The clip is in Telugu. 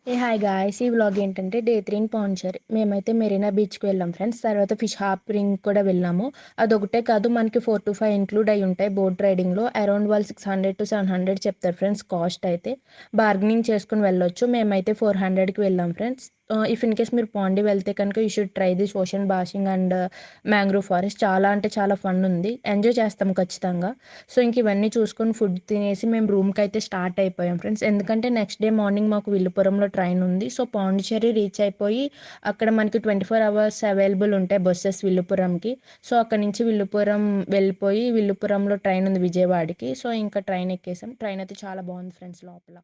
హాయ్ గాయ్స్ ఈ వ్లాగ్ ఏంటంటే డే 3 ఇన్ పాండిచ్చేరి. మేమైతే మెరీనా బీచ్‌కి వెళ్ళాం ఫ్రెండ్స్. తర్వాత ఫిష్ హాపరింగ్ కూడా వెళ్ళాము. అదొకటే కాదు మనకి 4-5 ఇంక్లూడ్ అయ్యి ఉంటాయి బోట్ రైడింగ్‌లో. అరౌండ్ వాళ్ళు 600-700 చెప్తారు ఫ్రెండ్స్ కాస్ట్ అయితే. బార్గెనింగ్ చేసుకొని వెళ్ళొచ్చు. మేమైతే 400కి వెళ్ళాం ఫ్రెండ్స్. ఇఫ్ ఇన్ కేస్ మీరు పాండి వెళ్తే కనుక you should try this ocean bashing and mangrove forest. చాలా అంటే చాలా ఫన్ ఉంది. ఎంజాయ్ చేస్తాం ఖచ్చితంగా. సో ఇంక ఇవన్నీ చూసుకొని ఫుడ్ తినేసి మేము రూమ్‌కి అయితే స్టార్ట్ అయిపోయాం ఫ్రెండ్స్. ఎందుకంటే నెక్స్ట్ డే మార్నింగ్ మాకు విల్లుపురంలో ట్రైన్ ఉంది. సో పాండిచ్చేరి రీచ్ అయిపోయి అక్కడ మనకి 24 అవర్స్ అవైలబుల్ ఉంటాయి బస్సెస్ విల్లుపురంకి. సో అక్కడి నుంచి విల్లుపురం వెళ్ళిపోయి విల్లుపురంలో ట్రైన్ ఉంది విజయవాడకి. సో ఇంకా ట్రైన్ ఎక్కేసాం. ట్రైన్ అయితే చాలా బాగుంది ఫ్రెండ్స్ లోపల.